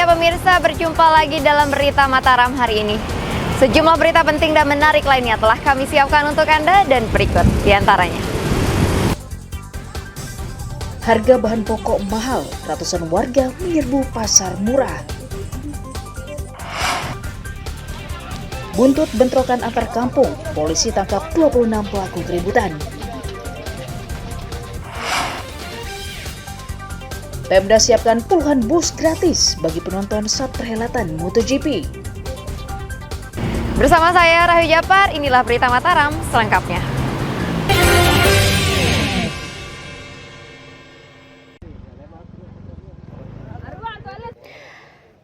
Anda pemirsa, berjumpa lagi dalam Berita Mataram hari ini. Sejumlah berita penting dan menarik lainnya telah kami siapkan untuk Anda dan berikut diantaranya. Harga bahan pokok mahal, ratusan warga menyerbu pasar murah. Buntut bentrokan antar kampung, polisi tangkap 26 pelaku keributan. Pemda siapkan puluhan bus gratis bagi penonton saat perhelatan MotoGP. Bersama saya Rahayu Japar, inilah Berita Mataram selengkapnya.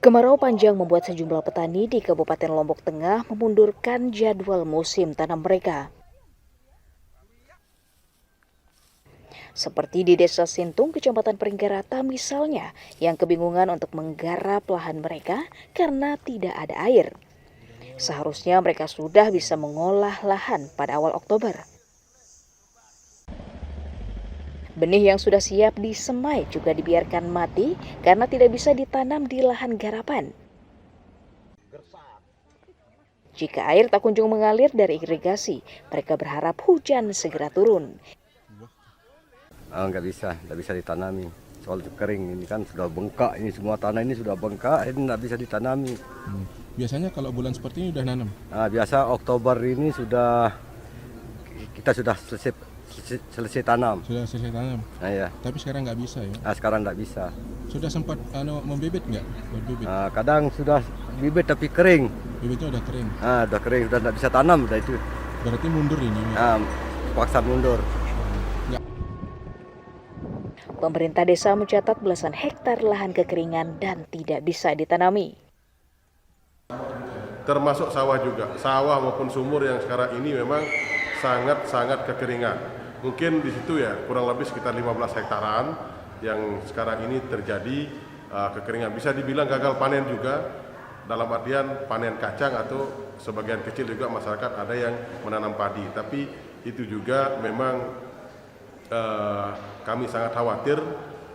Kemarau panjang membuat sejumlah petani di Kabupaten Lombok Tengah memundurkan jadwal musim tanam mereka. Seperti di Desa Sintung, Kecamatan Peringgarata misalnya, yang kebingungan untuk menggarap lahan mereka karena tidak ada air. Seharusnya mereka sudah bisa mengolah lahan pada awal Oktober. Benih yang sudah siap disemai juga dibiarkan mati karena tidak bisa ditanam di lahan garapan. Jika air tak kunjung mengalir dari irigasi, mereka berharap hujan segera turun. Nggak bisa ditanami. Soal kering ini kan sudah bengkak, ini semua tanah ini sudah bengkak, ini nggak bisa ditanami. Biasanya kalau bulan seperti ini udah nanam? Biasa Oktober ini kita sudah selesai tanam. Sudah selesai tanam? Ya. Tapi sekarang nggak bisa ya? Sekarang nggak bisa. Sudah sempat membibit nggak? Kadang sudah bibit tapi kering. Bibitnya udah kering? Udah kering, sudah nggak bisa tanam. Udah itu. Berarti mundur ini? Paksa mundur. Pemerintah desa mencatat belasan hektar lahan kekeringan dan tidak bisa ditanami. Termasuk sawah juga, sawah maupun sumur yang sekarang ini memang sangat kekeringan. Mungkin di situ ya kurang lebih sekitar 15 hektaran yang sekarang ini terjadi kekeringan. Bisa dibilang gagal panen juga, dalam artian panen kacang atau sebagian kecil juga masyarakat ada yang menanam padi. Tapi itu juga memang kami sangat khawatir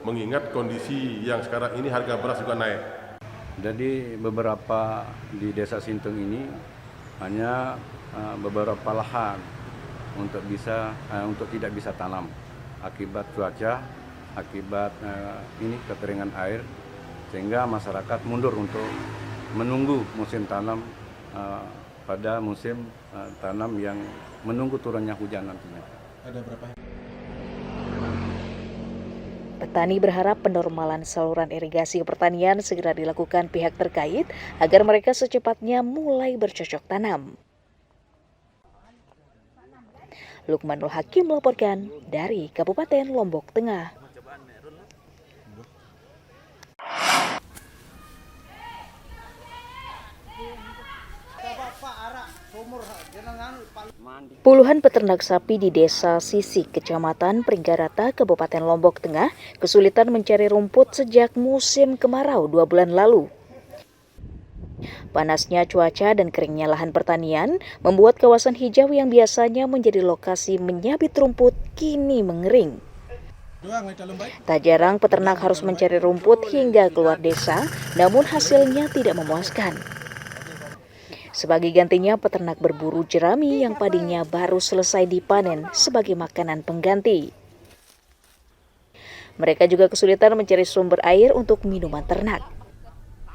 mengingat kondisi yang sekarang ini harga beras juga naik. Jadi beberapa di Desa Sintung ini hanya beberapa lahan untuk tidak bisa tanam akibat cuaca, akibat ini kekeringan air, sehingga masyarakat mundur untuk menunggu musim tanam pada musim tanam yang menunggu turunnya hujan nantinya. Ada berapa? Petani berharap penormalan saluran irigasi pertanian segera dilakukan pihak terkait agar mereka secepatnya mulai bercocok tanam. Lukmanul Hakim melaporkan dari Kabupaten Lombok Tengah. Puluhan peternak sapi di Desa Sisik, Kecamatan Peringgarata, Kabupaten Lombok Tengah, kesulitan mencari rumput sejak musim kemarau 2 bulan lalu. Panasnya cuaca dan keringnya lahan pertanian membuat kawasan hijau yang biasanya menjadi lokasi menyabit rumput kini mengering. Tak jarang peternak harus mencari rumput hingga keluar desa, namun hasilnya tidak memuaskan. Sebagai gantinya, peternak berburu jerami yang padinya baru selesai dipanen sebagai makanan pengganti. Mereka juga kesulitan mencari sumber air untuk minuman ternak.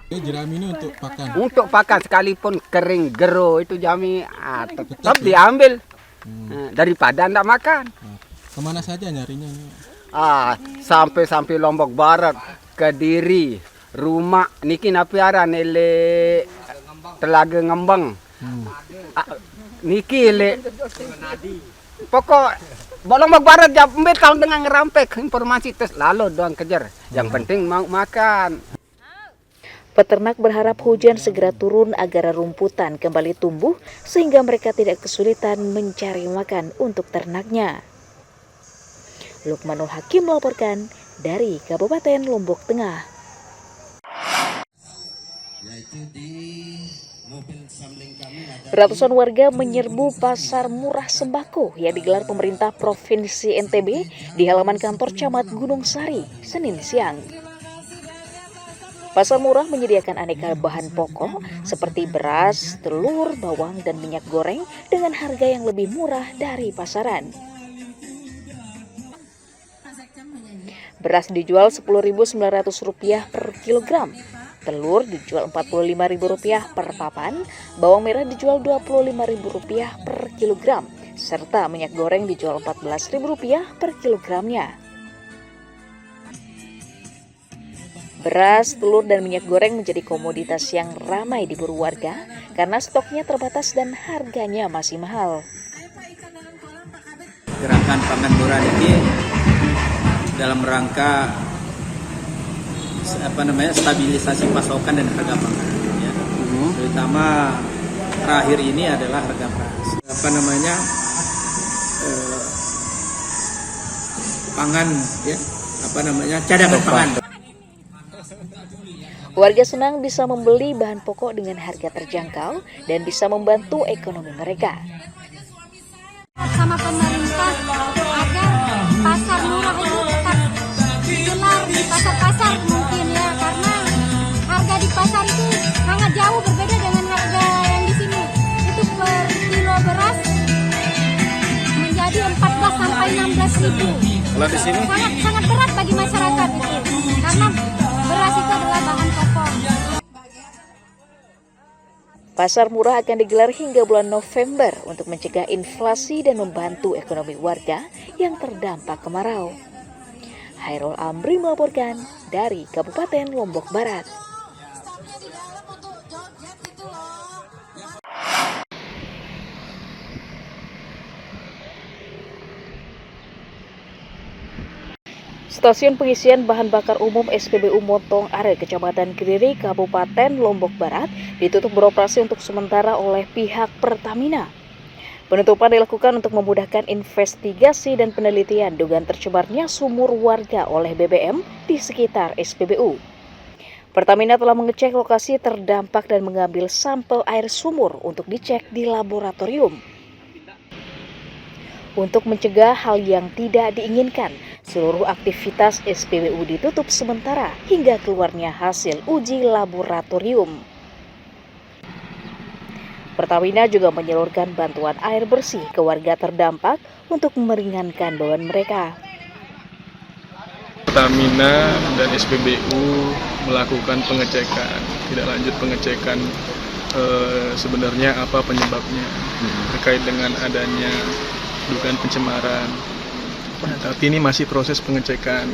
Jerami ini untuk pakan? Untuk pakan, sekalipun kering, gero, itu jerami tetap diambil. Daripada tidak makan. Kemana saja nyarinya? Sampai Lombok Barat, Kediri, Rumah, niki napiara nele Telaga Ngembang. Niki le pokok Lombok Barat jambe tahun dengan ngerampek informasi tes lalu doang kejar. Yang penting mau makan. Peternak berharap hujan segera turun agar rumputan kembali tumbuh sehingga mereka tidak kesulitan mencari makan untuk ternaknya. Lukmanul Hakim melaporkan dari Kabupaten Lombok Tengah. Ratusan warga menyerbu pasar murah sembako yang digelar pemerintah Provinsi NTB di halaman kantor Camat Gunung Sari, Senin siang. Pasar Murah menyediakan aneka bahan pokok seperti beras, telur, bawang, dan minyak goreng dengan harga yang lebih murah dari pasaran. Beras dijual Rp10.900 per kilogram, telur dijual Rp45.000 per papan, bawang merah dijual Rp25.000 per kilogram, serta minyak goreng dijual Rp14.000 per kilogramnya. Beras, telur, dan minyak goreng menjadi komoditas yang ramai diburu warga karena stoknya terbatas dan harganya masih mahal. Gerakan pangan murah ini dalam rangka stabilisasi pasokan dan harga pangan, ya. Terutama terakhir ini adalah harga beras. Pangan, ya, cadangan pangan. Warga senang bisa membeli bahan pokok dengan harga terjangkau dan bisa membantu ekonomi mereka. Sama pemerintah agar pasar murah itu tetap digelar di pasar-pasar mungkin, ya, karena harga di pasar itu sangat jauh berbeda dengan harga yang di sini. Itu per kilo beras menjadi 14 sampai 16 ribu. Kalau di sini sangat berat bagi masyarakat itu, karena beras itu adalah bahan pokok. Pasar Murah akan digelar hingga bulan November untuk mencegah inflasi dan membantu ekonomi warga yang terdampak kemarau. Hairul Amri melaporkan dari Kabupaten Lombok Barat. Stasiun pengisian bahan bakar umum SPBU Montong Are, Kecamatan Kediri, Kabupaten Lombok Barat, ditutup beroperasi untuk sementara oleh pihak Pertamina. Penutupan dilakukan untuk memudahkan investigasi dan penelitian dugaan tercemarnya sumur warga oleh BBM di sekitar SPBU. Pertamina telah mengecek lokasi terdampak dan mengambil sampel air sumur untuk dicek di laboratorium. Untuk mencegah hal yang tidak diinginkan, seluruh aktivitas SPBU ditutup sementara hingga keluarnya hasil uji laboratorium. Pertamina juga menyalurkan bantuan air bersih ke warga terdampak untuk meringankan beban mereka. Pertamina dan SPBU melakukan pengecekan, tidak lanjut pengecekan sebenarnya apa penyebabnya terkait dengan adanya dugaan pencemaran. Tapi ini masih proses pengecekan,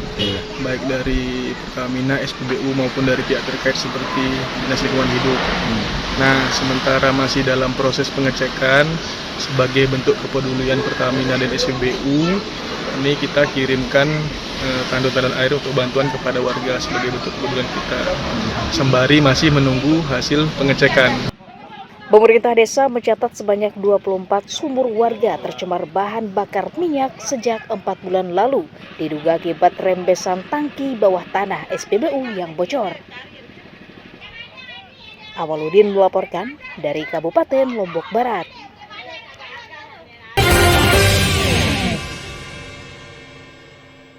baik dari Pertamina, SPBU maupun dari pihak terkait seperti Dinas Lingkungan Hidup. Nah, sementara masih dalam proses pengecekan, sebagai bentuk kepedulian Pertamina dan SPBU, ini kita kirimkan tandon-tandon air untuk bantuan kepada warga sebagai bentuk kepedulian kita. Sembari masih menunggu hasil pengecekan. Pemerintah desa mencatat sebanyak 24 sumur warga tercemar bahan bakar minyak sejak 4 bulan lalu, diduga akibat rembesan tangki bawah tanah SPBU yang bocor. Awaludin melaporkan dari Kabupaten Lombok Barat.